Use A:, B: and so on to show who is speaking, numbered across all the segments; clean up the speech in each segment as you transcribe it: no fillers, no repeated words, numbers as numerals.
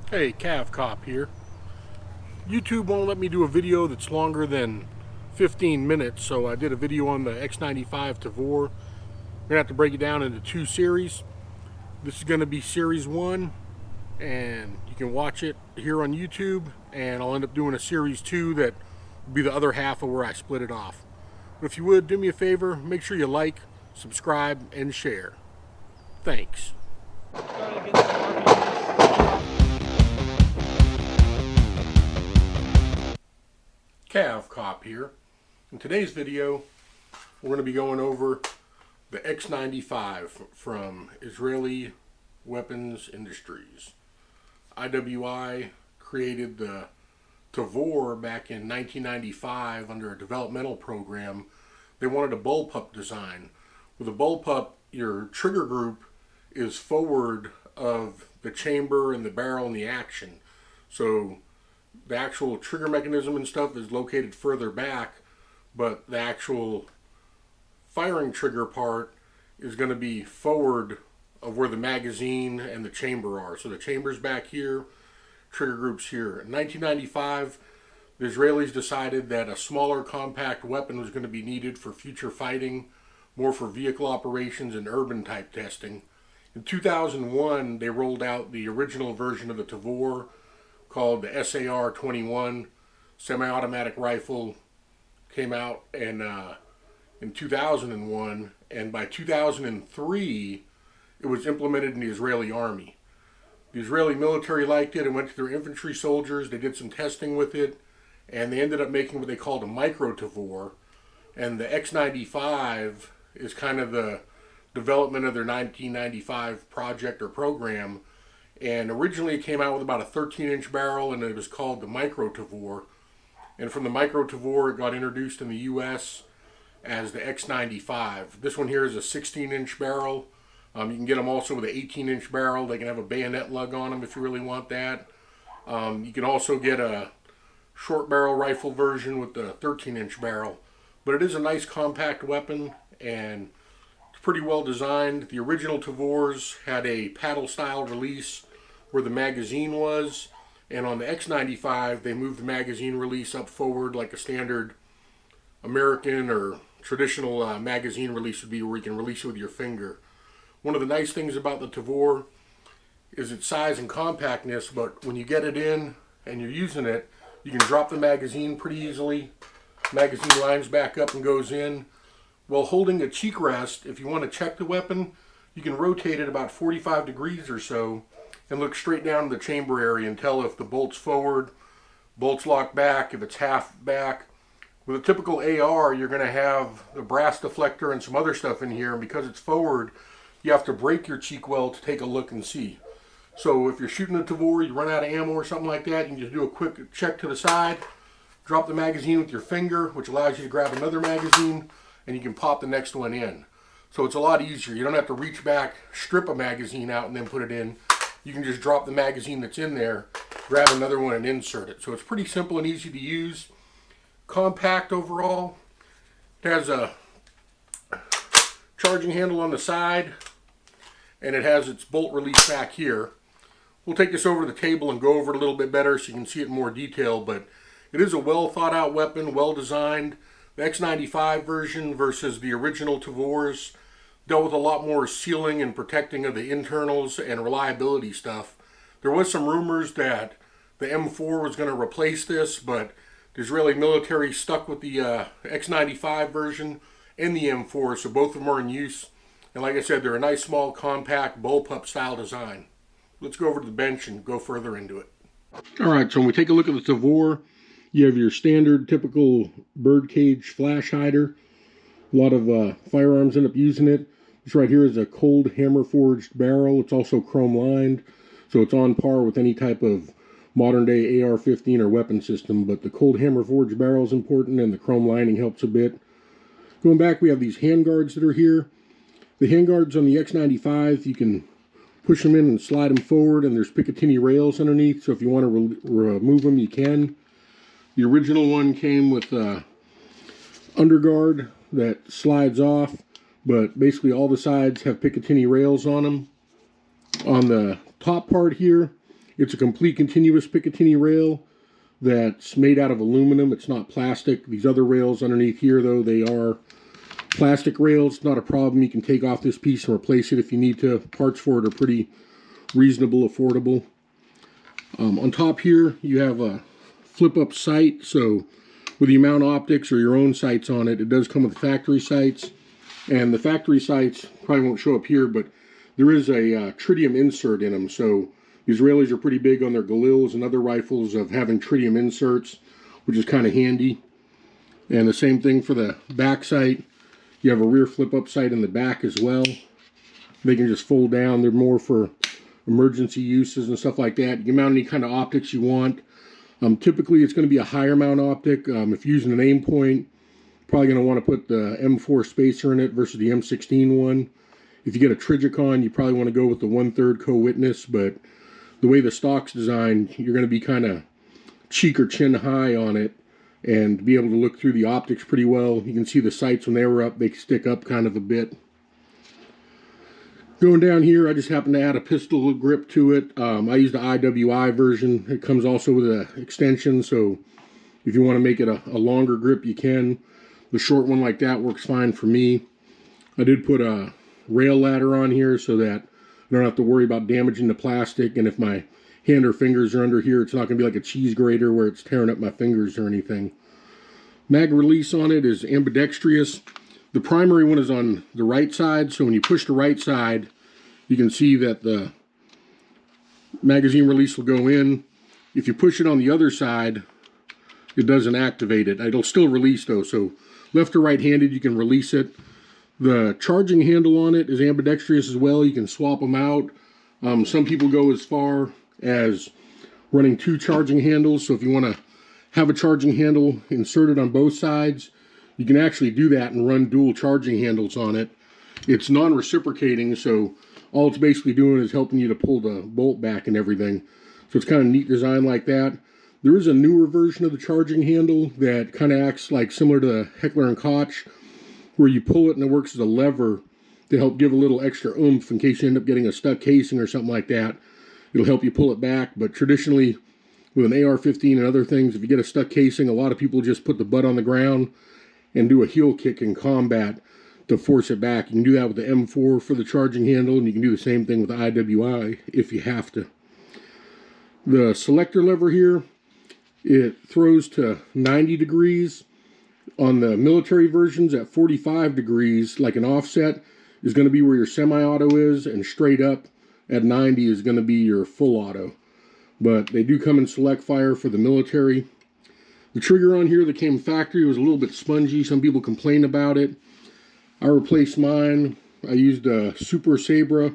A: Hey, Cav Cop here. YouTube won't let me do a video that's longer than 15 minutes, so I did a video on the X95 Tavor. We're gonna have to break it down into two series. This is gonna be series 1, and you can watch it here on YouTube, and I'll end up doing a series 2 that will be the other half of where I split it off. But if you would, do me a favor, make sure you like, subscribe, and share. Thanks. Cav Cop here. In today's video, we're going to be going over the X95 from Israeli Weapons Industries. IWI created the Tavor back in 1995 under a developmental program. They wanted a bullpup design. With a bullpup, your trigger group is forward of the chamber and the barrel and the action. So the actual trigger mechanism and stuff is located further back, but the actual firing trigger part is going to be forward of where the magazine and the chamber are. So the chamber's back here, trigger group's here. In 1995, the Israelis decided that a smaller compact weapon was going to be needed for future fighting, more for vehicle operations and urban type testing. In 2001, they rolled out the original version of the Tavor, called the SAR-21 semi-automatic rifle. Came out in 2001, and by 2003 it was implemented in the Israeli army. The Israeli military liked it and went to their infantry soldiers. They did some testing with it, and they ended up making what they called a micro Tavor, and the X95 is kind of the development of their 1995 project or program. And originally it came out with about a 13-inch barrel, and it was called the Micro Tavor. And from the Micro Tavor, it got introduced in the U.S. as the X95. This one here is a 16-inch barrel. You can get them also with an 18-inch barrel. They can have a bayonet lug on them if you really want that. You can also get a short barrel rifle version with the 13-inch barrel. But it is a nice compact weapon, and it's pretty well designed. The original Tavors had a paddle-style release where the magazine was, and on the X95 they moved the magazine release up forward like a standard American or traditional magazine release would be, where you can release it with your finger. One of the nice things about the Tavor is its size and compactness, but when you get it in and you're using it, you can drop the magazine pretty easily. Magazine lines back up and goes in. While holding a cheek rest, if you want to check the weapon, you can rotate it about 45 degrees or so and look straight down in the chamber area and tell if the bolt's forward, bolt's locked back, if it's half back. With a typical AR, you're going to have a brass deflector and some other stuff in here, and because it's forward, you have to break your cheek well to take a look and see. So if you're shooting a Tavor, you run out of ammo or something like that, you can just do a quick check to the side, drop the magazine with your finger, which allows you to grab another magazine, and you can pop the next one in. So it's a lot easier. You don't have to reach back, strip a magazine out, and then put it in. You can just drop the magazine that's in there, grab another one, and insert it. So it's pretty simple and easy to use. Compact overall. It has a charging handle on the side, and it has its bolt release back here. We'll take this over to the table and go over it a little bit better so you can see it in more detail, but it is a well thought out weapon, well designed. The X95 version versus the original Tavors dealt with a lot more sealing and protecting of the internals and reliability stuff. There was some rumors that the M4 was going to replace this, but the Israeli military stuck with the X95 version and the M4, so both of them are in use. And like I said, they're a nice, small, compact, bullpup style design. Let's go over to the bench and go further into it. Alright, so when we take a look at the Tavor, you have your standard, typical birdcage flash hider. A lot of firearms end up using it. This right here is a cold hammer forged barrel. It's also chrome lined, so it's on par with any type of modern day AR-15 or weapon system, but the cold hammer forged barrel is important, and the chrome lining helps a bit. Going back, we have these handguards that are here. The handguards on the X95, you can push them in and slide them forward, and there's Picatinny rails underneath, so if you want to remove them, you can. The original one came with underguard that slides off, but basically all the sides have Picatinny rails on them. On the top part here, It's a complete continuous Picatinny rail that's made out of aluminum. It's not plastic. These other rails underneath here, though, they are plastic rails. Not a problem. You can take off this piece and replace it if you need to. Parts for it are pretty reasonable, affordable. On top here, you have a flip-up sight. So whether you mount optics or your own sights on it, it does come with factory sights. And the factory sights probably won't show up here, but there is a tritium insert in them. So the Israelis are pretty big on their Galils and other rifles of having tritium inserts, which is kind of handy. And the same thing for the back sight. You have a rear flip-up sight in the back as well. They can just fold down. They're more for emergency uses and stuff like that. You can mount any kind of optics you want. Typically, it's going to be a higher mount optic. If you're using an aim point, probably going to want to put the M4 spacer in it versus the M16 one. If you get a Trigicon, you probably want to go with the 1/3 co-witness, but the way the stock's designed, you're going to be kind of cheek or chin high on it and be able to look through the optics pretty well. You can see the sights when they were up, they stick up kind of a bit. Going down here, I just happened to add a pistol grip to it. I used the IWI version. It comes also with an extension, so if you want to make it a longer grip, you can. The short one like that works fine for me. I did put a rail ladder on here so that I don't have to worry about damaging the plastic, and if my hand or fingers are under here, it's not going to be like a cheese grater where it's tearing up my fingers or anything. Mag release on it is ambidextrous. The primary one is on the right side, so when you push the right side, you can see that the magazine release will go in. If you push it on the other side, it doesn't activate it. It'll still release though, so left or right-handed, you can release it. The charging handle on it is ambidextrous as well. You can swap them out. Some people go as far as running 2 charging handles, so if you want to have a charging handle inserted on both sides, you can actually do that and run dual charging handles on it. It's non-reciprocating, so all it's basically doing is helping you to pull the bolt back and everything. So it's kind of neat design like that. There is a newer version of the charging handle that kind of acts like similar to the Heckler & Koch, where you pull it and it works as a lever to help give a little extra oomph in case you end up getting a stuck casing or something like that. It'll help you pull it back, but traditionally with an AR-15 and other things, if you get a stuck casing, a lot of people just put the butt on the ground and do a heel kick in combat to force it back. You can do that with the M4 for the charging handle, and you can do the same thing with the IWI if you have to. The selector lever here, it throws to 90 degrees. On the military versions at 45 degrees, like an offset, is going to be where your semi-auto is, and straight up at 90 is going to be your full auto. But they do come in select fire for the military. The trigger on here that came factory was a little bit spongy. Some people complain about it. I replaced mine. I used a Super Sabra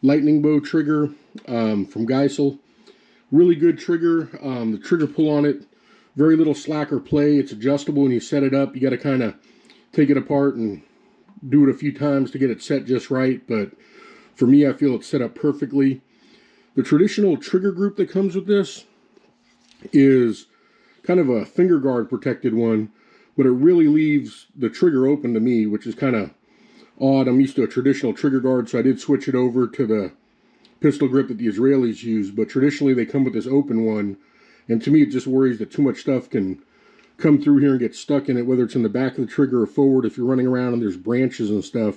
A: lightning bow trigger from Geisel. Really good trigger. The trigger pull on it, very little slack or play. It's adjustable when you set it up. You got to kind of take it apart and do it a few times to get it set just right. But for me, I feel it's set up perfectly. The traditional trigger group that comes with this is kind of a finger guard protected one, but it really leaves the trigger open to me, which is kind of odd. I'm used to a traditional trigger guard, so I did switch it over to the pistol grip that the Israelis use, but traditionally they come with this open one, and to me it just worries that too much stuff can come through here and get stuck in it, whether it's in the back of the trigger or forward. If you're running around and there's branches and stuff,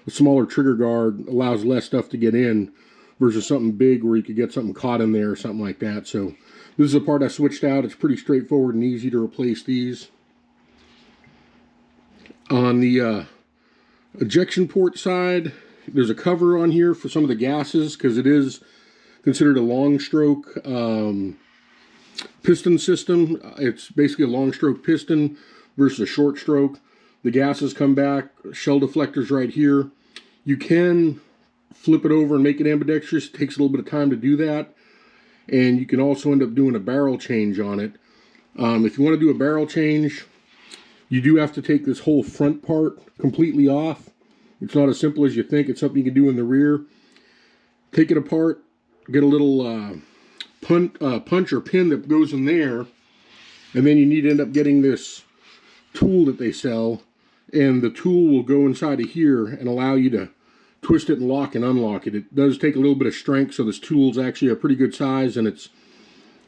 A: a smaller trigger guard allows less stuff to get in versus something big where you could get something caught in there or something like that. So this is a part I switched out. It's pretty straightforward and easy to replace these. On the ejection port side, there's a cover on here for some of the gases because it is considered a long stroke piston system. It's basically a long stroke piston versus a short stroke. The gases come back, shell deflectors right here. You can flip it over and make it ambidextrous. It takes a little bit of time to do that. And you can also end up doing a barrel change on it. If you want to do a barrel change, you do have to take this whole front part completely off. It's not as simple as you think. It's something you can do in the rear. Take it apart, get a little punch or pin that goes in there, and then you need to end up getting this tool that they sell, and the tool will go inside of here and allow you to twist it and lock and unlock it. It does take a little bit of strength, so this tool's actually a pretty good size, and it's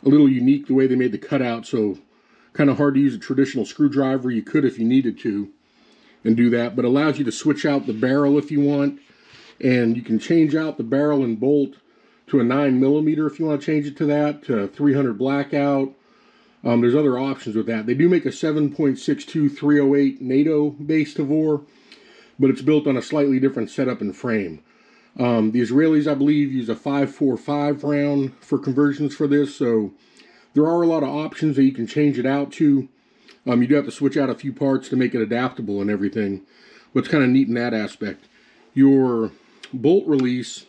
A: a little unique the way they made the cutout, so kind of hard to use a traditional screwdriver. You could if you needed to and do that, but allows you to switch out the barrel if you want, and you can change out the barrel and bolt to a 9mm if you want to change it to that, to 300 blackout. There's other options with that. They do make a 7.62 308 NATO base Tavor, but it's built on a slightly different setup and frame. The Israelis, I believe, use a 5.45 round for conversions for this, so there are a lot of options that you can change it out to. You do have to switch out a few parts to make it adaptable and everything. What's kind of neat in that aspect. Your bolt release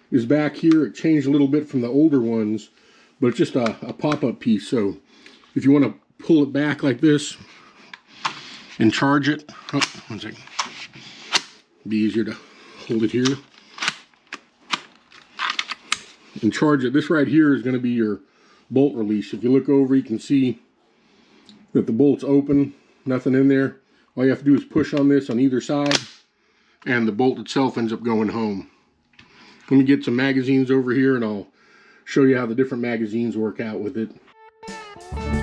A: is back here. It changed a little bit from the older ones, but it's just a pop-up piece. So if you want to pull it back like this and charge it, oh, one second. Be easier to hold it here and charge it. This right here is going to be your bolt release. If you look over, you can see that the bolt's open, nothing in there. All you have to do is push on this on either side, and the bolt itself ends up going home. Let me get some magazines over here, and I'll show you how the different magazines work out with it.